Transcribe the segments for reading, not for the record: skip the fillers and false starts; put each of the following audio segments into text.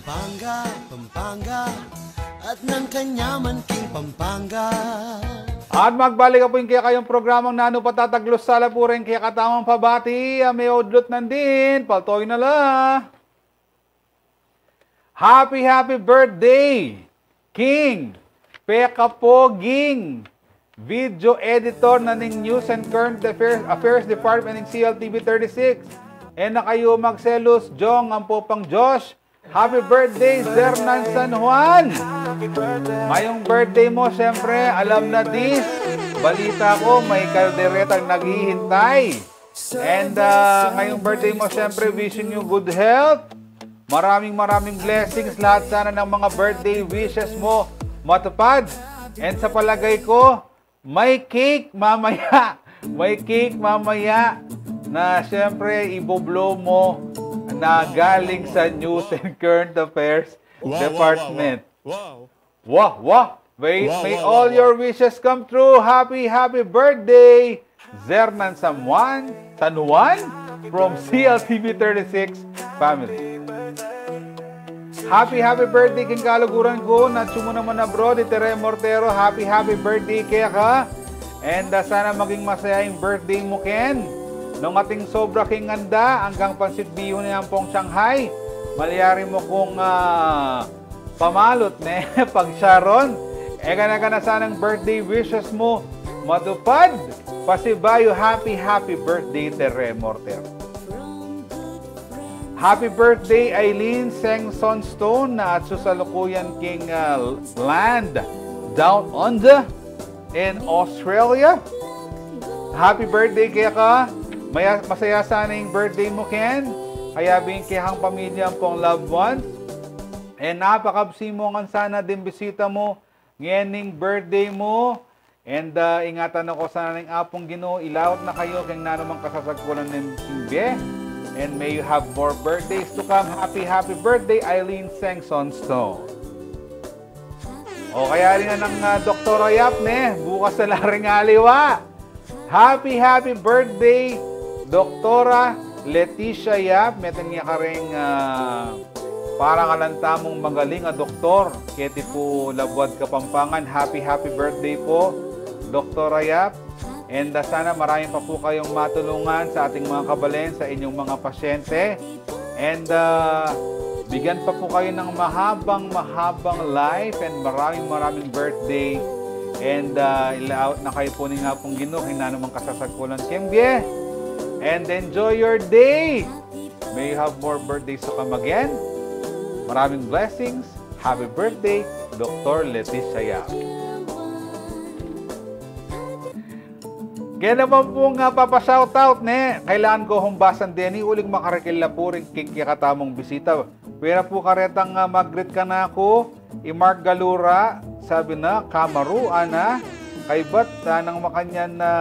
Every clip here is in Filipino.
Pampanga, Pampanga, at ng kanyaman king Pampanga. At magbalik po yung kaya kayong programang nano patataglos sa lapurin kaya katamang pabati. May udlot nandin. Paltoy na la. Happy birthday, King Peka Poging, video editor na ng News and Current Affairs Department ng CLTV 36. And na kayo magselos, Jong, ang popang Josh. Happy birthday, Zernan San Juan! Ngayong birthday mo, siyempre, alam na this. Balita ko, may kalderetang naghihintay. And ngayong birthday mo, siyempre, wishing you good health. Maraming blessings. Lahat sana ng mga birthday wishes mo matupad. And sa palagay ko, may cake mamaya. May cake mamaya na siyempre, iboblow mo na galing sa News and Current Affairs Department. Wow. May all your wishes come true. Happy birthday, Zernan San Juan from CLTV 36 family. Happy birthday king kaluguran ko. Natsumo naman na bro, di Tere Mortero. Happy birthday kaya ka. And sana maging masaya yung birthday mo, Ken. Nung ating sobra king ganda, hanggang pansit biyo na yan pong Shanghai, malayari mo kung pamalot na pag Sharon. Gana sanang birthday wishes mo matupad. Pasibayo, happy birthday, Tere Morter. Happy birthday, Eileen Sengson Stone na at susalukuyan king land down under in Australia. Happy birthday kaya ka. Masaya sana yung birthday mo, Ken. Kaya bingkihang pamilya pong loved ones. And napakabsi mo nga sana din bisita mo ngayon birthday mo. And ingatan ako sana ng apong Ginoo. Ilawat na kayo kung nanamang kasasagpulan ng timbe. And may you have more birthdays to come. Happy birthday, Eileen Sengson Stone. O kaya rin na ng Dr. Ayap, bukas na laring aliwa. Happy birthday, Doktora Leticia Yap. Meron niya ka rin para kalantamong magaling doktor. Keti po Labuad Kapampangan. Happy birthday po, Doktora Yap. And sana marami pa po kayong matulungan sa ating mga kabalen, sa inyong mga pasyente. And bigyan pa po kayo ng mahabang life and maraming birthday. And ilaot na kayo po ni nga pong Ginoo, hinanamang kasasagpulan kembye. And enjoy your day! May you have more birthdays to come again. Maraming blessings. Happy birthday, Dr. Leticia Yap. Kaya naman pong papashoutout, kailangan ko humbasan din, uling makarakil na po rin kikatamong bisita. Pwera po karetang mag-greet ka na ako, i-Mark Galura, sabi na, Kamaru, ana, kay Bat, nang makanyan na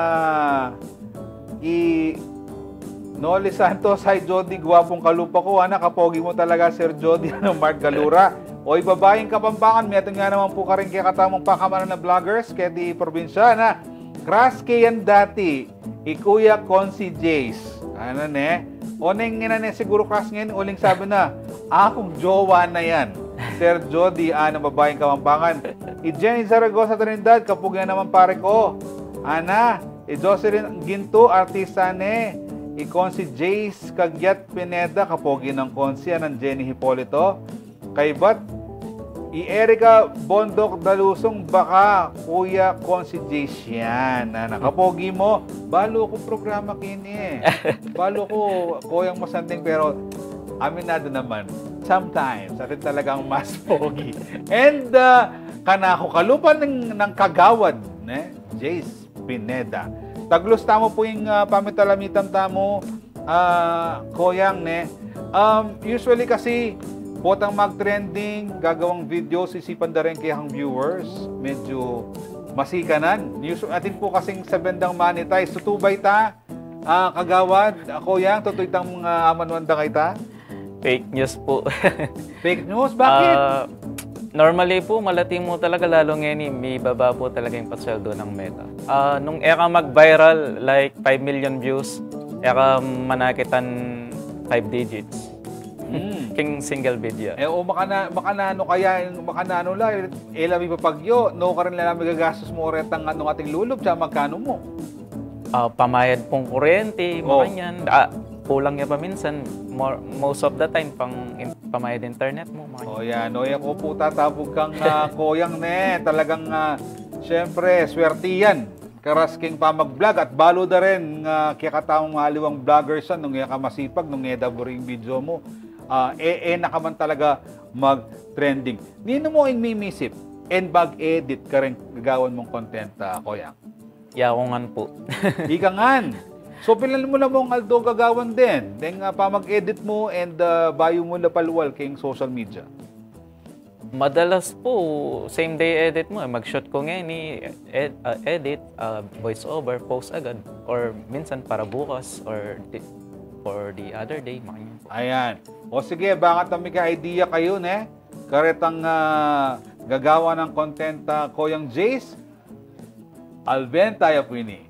Noli Santos, hi Jody, guwapong kalupa ko, ana, kapogi mo talaga, Sir Jody, Mark Galura. Oy, babaeng Kapampangan, meron nga naman po ka rin kikatamong pakamanan na vloggers, kaya di probinsya, na, Kras kayan dati, ikuya Consi Jace. Ano Oneng nga na siguro kras ngayon, uling sabi na, akong jowa na yan. Sir Jody, na babaeng Kapampangan. Jenny Zaragoza Trinidad, kapugyan naman pare ko. Ana, Jocelyn Ginto, artista Consi Jace, Kagyat Pineda, kapugyan ng Consi, ng Jenny Hipolito. Kay Bat, Erika Bondok Dalusong, baka Kuya Consi Jace yan. Nakapogi mo, balo ko programa kini. Balo ko kuyang masanding, pero aminado naman. Sometimes, atin talagang mas pogi. And, kanako kalupan ng kagawad, Jace Pineda. Taglos tamo po yung pamitalamitan tamo, koyang, usually kasi, potang mag-trending, gagawang videos, isipan na rin kayang viewers. Medyo masikanan. Atin po kasing sa bendang monetize. Tutubay ta, kagawad, koyang, tutoy tang mga amanwanda kay ta. Fake news po. Fake news? Bakit? Normally po, malating mo talaga, lalo ngayon, may baba po talaga yung pasweldo ng Meta. Nung era mag-viral, like 5 million views, era manakitan 5 digits. king single video. O makanano kaya, makanano la, elami papagyo, no ka rin lang magagastos mo rin ang anong ating lulub, siya magkano mo? Pamayad pong kuryente, makanyan. Kulang niya pa minsan. Most of the time, pamayad internet mo. Yan. Yan ko po tatabog kang koyang talagang, syempre, swertiyan. Karasking pa mag-vlog at balo da rin kaya katawang aliwang vloggers nung ka masipag, nung daburing video mo. Nakaman talaga mag-trending. Nino mo yung mimisip and bag-edit ka rin gagawan mong content, koyang? Yakungan po. Ikangan. So, pilan mo na mong Aldo gagawan din. Then, pa mag-edit mo and bayo mo na palwal kayong social media. Madalas po, same day edit mo. Mag-shoot ko ngayon, edit, voice over, post agad. Or minsan para bukas or for the other day. Ayan. O sige, baka may ka-idea kayo, karetang gagawa ng content Koyang Jace. Alben tayo po ini.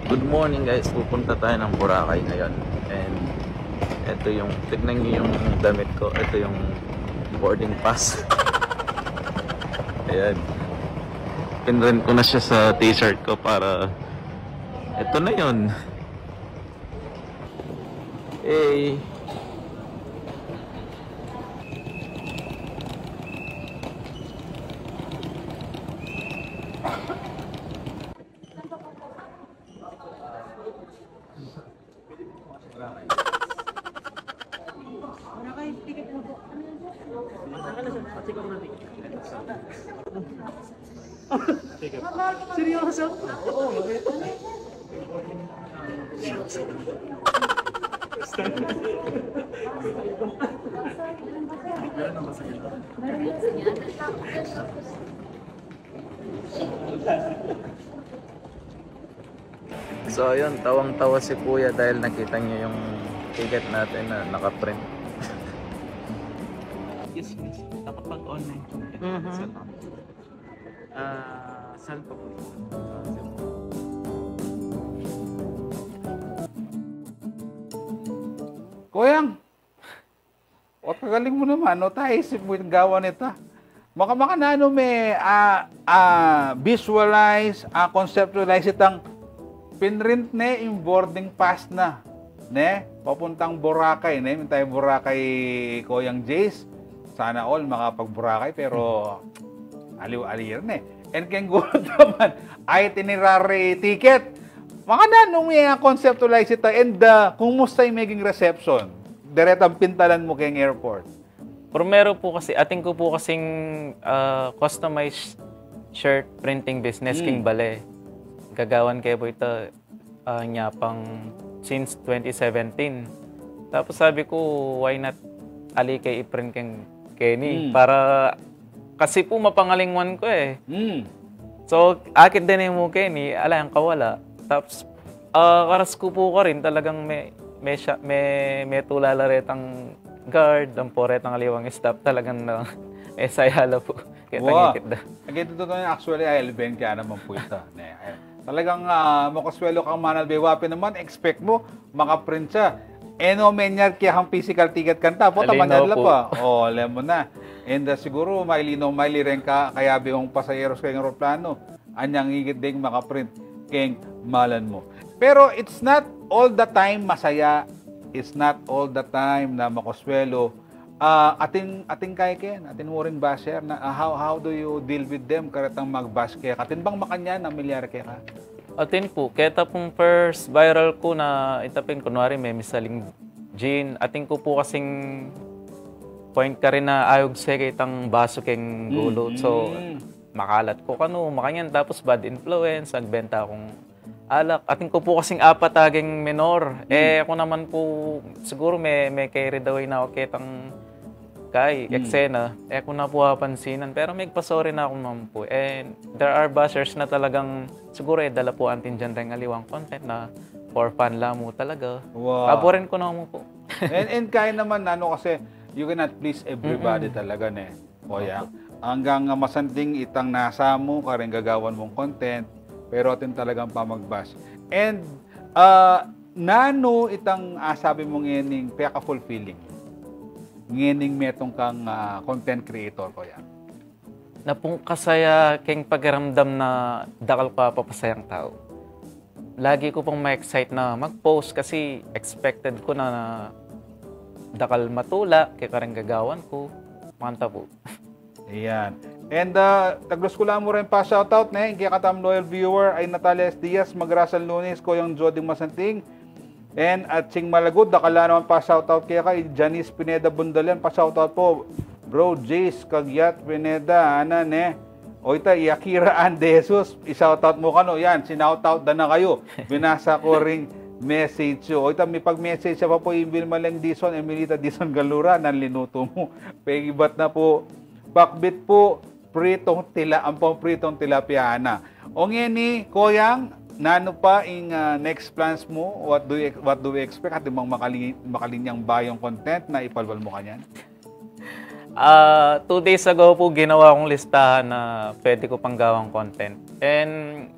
Good morning guys, pupunta tayo ng Boracay ngayon. And ito yung, tignan nyo yung damit ko. Ito yung boarding pass. Ayan. Pinrent ko na siya sa t-shirt ko para ito na yun. Hey. Seryoso? So ayun, tawang-tawa si Kuya dahil nakita niya yung ticket natin na naka-print. Yes, nakapag-online. Saan pa po? Koyang, kagaling mo naman, isip mo yung gawa nito. Maka na may visualize, conceptualize itang pinrint yung boarding pass na, papuntang Boracay, tayo Boracay Koyang Jace. Sana all makapag-Boracay, pero aliw-alir And kung gusto naman, itinerary ticket. Maka na may conceptualize ito and kumusta yung maging reception? Diretang pintalan mo kayong airport. Primero po kasi, ating ko po kasing customized shirt printing business king bale. Gagawan kayo po ito niya pang since 2017. Tapos sabi ko, why not ali kay i-print kang Kenny? Para, kasi po mapangalingwan ko So, akit din yung Kenny, alayang kawala. Tapos, karas ko po rin talagang may tulalaretang guard, ang poretang aliwang staff talagang na may sayala po. Kaya tangikit na. Ito actually, Alben, kaya naman po ito. Talagang makaswelo kang manalbe wapin naman, expect mo, makaprint siya. Menyar kaya kang physical ticket kanta po, tamanyan lang pa. Alam mo na. And siguro, mailiren ka, kaya biyong pasayeros kayong aeroplano, anyang higit ding makaprint keng malan mo. Pero it's not all the time masaya. It's not all the time na makaswelo. Ating kaya ken, atin mo rin basher na how do you deal with them karatang mag-bash kaya? Atin bang makanya na milyar kaya ka? Atin po, kaya pong first viral ko na itapin, kunwari may misaling gin. Atin ko po kasing point ka rin na ayog sa kitang baso keng gulo. So, makalat ko makanyan. Tapos bad influence, nagbenta akong alak. Atin ko po kasing apataging minor. Ako naman po, siguro may carried away na ako kitang kay eksena, ko na po hapansinan. Pero may pasorry na ako naman po. And there are bashers na talagang siguro dala po antin dyan rin aliwang content na for fun lang mo talaga. Wow. Paborin ko naman po. And kaya naman, kasi you cannot please everybody talaga, Kuya. Hanggang masanting itang nasa mo, karing gagawan mong content, pero atin talagang pamagbash. And, nano itang sabi mo ngening peka fulfilling? Ngening metong kang content creator, Kuya? Na pong kasaya keng pakiramdam na dakal pa papasayang tao. Lagi ko pong ma-excite na mag-post kasi expected ko na dakal matula, kaya karang gagawan ko. Manta po. Ayan. And taglos ko lang mo rin pa shoutout kaya katam loyal viewer ay Natalia S. Diaz, Magrasal Lunes, Koyang Joding Masanting, and at Sing Malagod, dakala naman pa shoutout kaya kay Janice Pineda Bundalian, pa shoutout po. Bro Jace Kagyat Pineda, o ita, Yakira Ande Jesus, i-shoutout mo kano. Yan, sinoutout na kayo. Binasa ko ring message yo. O ita, may pag-message siya pa po, Imbil Maleng Dison, Emilita Dison Galura, nanlinuto mo. Pegibat na po. Bakbit po, pritong tilapia na. O ngeni, Koyang, nano pa ing next plans mo? What do we expect? At ibang makalinyang bayong content na ipalwal mo kanyan? 2 days ago po ginawa kong listahan na pwede ko pang gawang content. And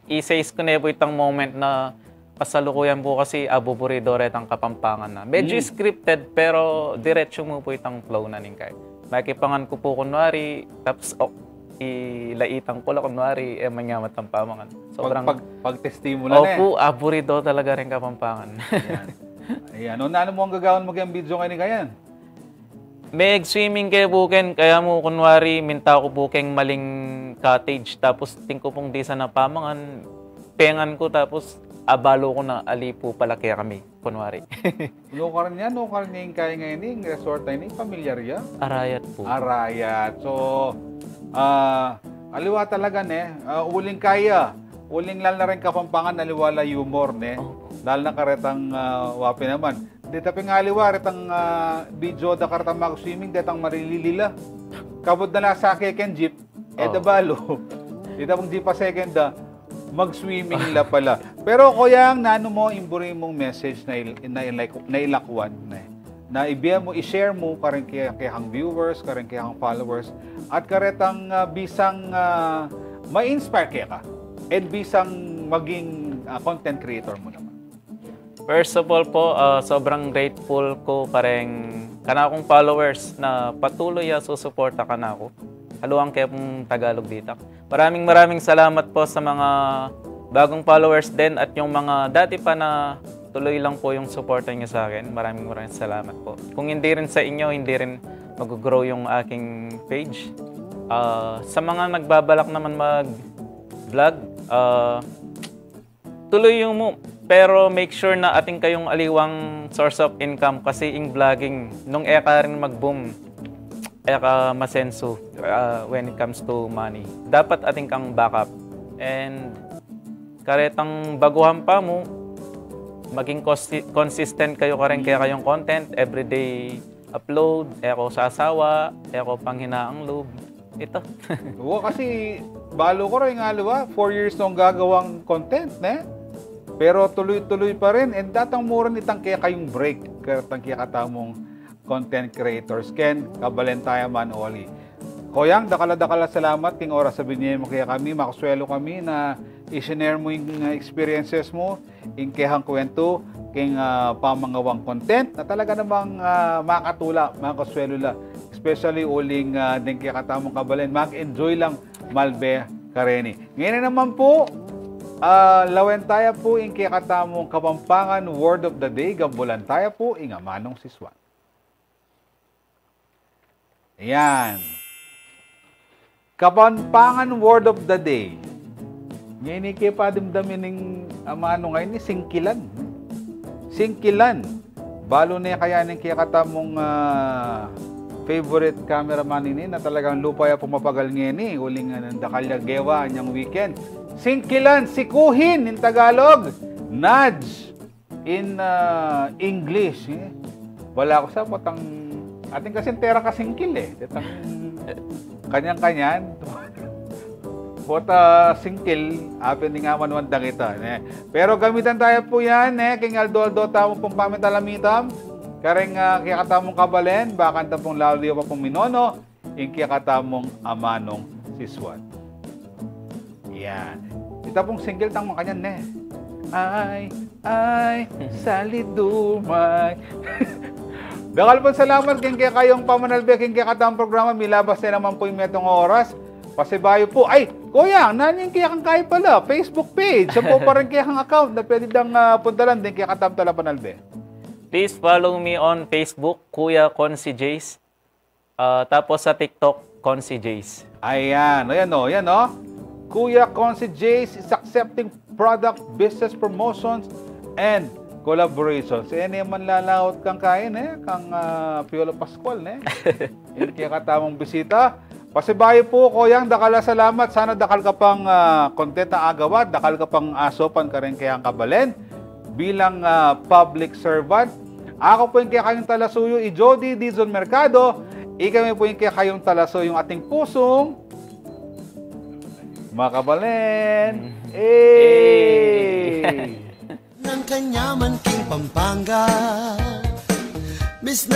isa-is ko na po itang moment na pasalukuyan po kasi abuburido ret ang Kapampangan na. Medyo scripted pero diretso mo po itang flow na ningkay. Makipangan ko po kunwari, tapos ilaitang ko lang kunwari, manyamat ang pamangan. Sobrang pag-testimula na Opo, aburido talaga rin Kapampangan. Ayan. Ano mo ang gagawin mo kayang video kayo ni kayan? May swimming kayo buken, kaya mo kunwari minta ko bukeng maling cottage, tapos tingko pong di sa napamangan, pengan ko, tapos abalo ko na alipo pala kaya kami, kunwari. Lokar niya yung kaya ngayon yung resort na yun, pamilyar ya? Arayat po. Arayat. So, aliwa talaga uling kaya. Uling lal na rin Kapampangan, aliwala humor Lal na karetang wapi naman. Di tapi nga aliwa, retang video da karetang mag-swimming, detang marililila. Kabod na lang sa keken jeep, balo. Di tapong jeep pa second mag-swimming la pala. Pero Koyang, nano mo, imburi mong message na ilakwan na ibiya mo, i-share mo karing kayang viewers, karing kayang followers, at karetang bisang ma-inspire kaya ka, and bisang maging content creator mo naman. First of all po, sobrang grateful ko pareng kanakong followers na patuloy susuporta kanako. Haluang kaya pong Tagalog dito. Maraming salamat po sa mga bagong followers din at yung mga dati pa na tuloy lang po yung suporta niyo sa akin. Maraming salamat po. Kung hindi rin sa inyo, hindi rin mag-grow yung aking page. Sa mga nagbabalak naman mag-vlog, tuloy yung mo. Pero make sure na ating kayong aliwang source of income kasi in vlogging, nung rin mag-boom, masenso when it comes to money. Dapat ating kang backup. And karetang baguhan pa mo, maging consistent kayo kaya kayong content, everyday upload, sa asawa, panghinaang loob. Ito. Oo, kasi balo ko rin nga 4 years nung gagawang content, Pero tuloy-tuloy pa rin. And datang mo rin itang kaya kayong break. Karetang kaya katamong content creators. Ken, kabalentaya man oli. Koyang, dakala salamat. King oras sabihin niya mo kaya kami, makuswelo kami na i-share mo yung experiences mo, yung kayang kwento, king pamangawang content na talaga namang makatula, makuswelo la. Especially uling din kaya katamong kabalen. Mag-enjoy lang malbe kareni. Ngayon naman po, lawen tayo po yung kaya katamong Kapampangan Word of the Day. Gambulan tayo po yung Manong Siswan. Ayan. Kapampangan Word of the Day. Ngayon kaya padimdamin ng amano ngayon ni singkilan. Singkilan. Balo na kaya ng kaya katamong favorite cameraman ini na talagang lupaya pumapagal ngayon uling dakalya gewa niyang weekend. Singkilan, sikuhin in Tagalog. Nudge in English. Wala ko sa patang Ating kasing tera kasingkil eh. Itang kanyan-kanyan. Bota singkil, apin ni nga manwandang ito. Pero gamitan tayo po yan, king Aldo tamo pong pamintalamitam. Kareng kaya katamong kabalen, bakanta pong laliyo pa pong minono, yung kaya katamong amanong siswat. Yan. Ito pong single tang mga kanyan, Ay, salidumay. Dakal po salamat king kaya kayong pamanalbe, king kaya katamong programa, milabas na naman po yung metong oras. Pasibayo po. Ay, kuya, nanin kaya kang kaya pala. Facebook page. Sa po pa rin kaya kang account na pwede dang puntalan din kaya katam tala panalbe. Please follow me on Facebook, Kuya Consi Jace. Tapos sa TikTok, Consi Jace. Ayan. Ayan o. Ayan o. Kuya Consi Jace is accepting product, business promotions, and collaborations. Yan man lalawot kang kain kang Piolo Pascual Yan kaya katamong bisita. Pasibayo po, Koyang, dakala salamat. Sana dakal ka pang content na agawad, dakal ka pang asopan ka rin kayang kabalen bilang public servant. Ako po yung kaya kayong talasuyo, Jody Dizon Mercado. Ikami po yung kaya kayong talasuyo, yung ating pusong mga kabalen. Ng kanyaman king Pampanga. Miss na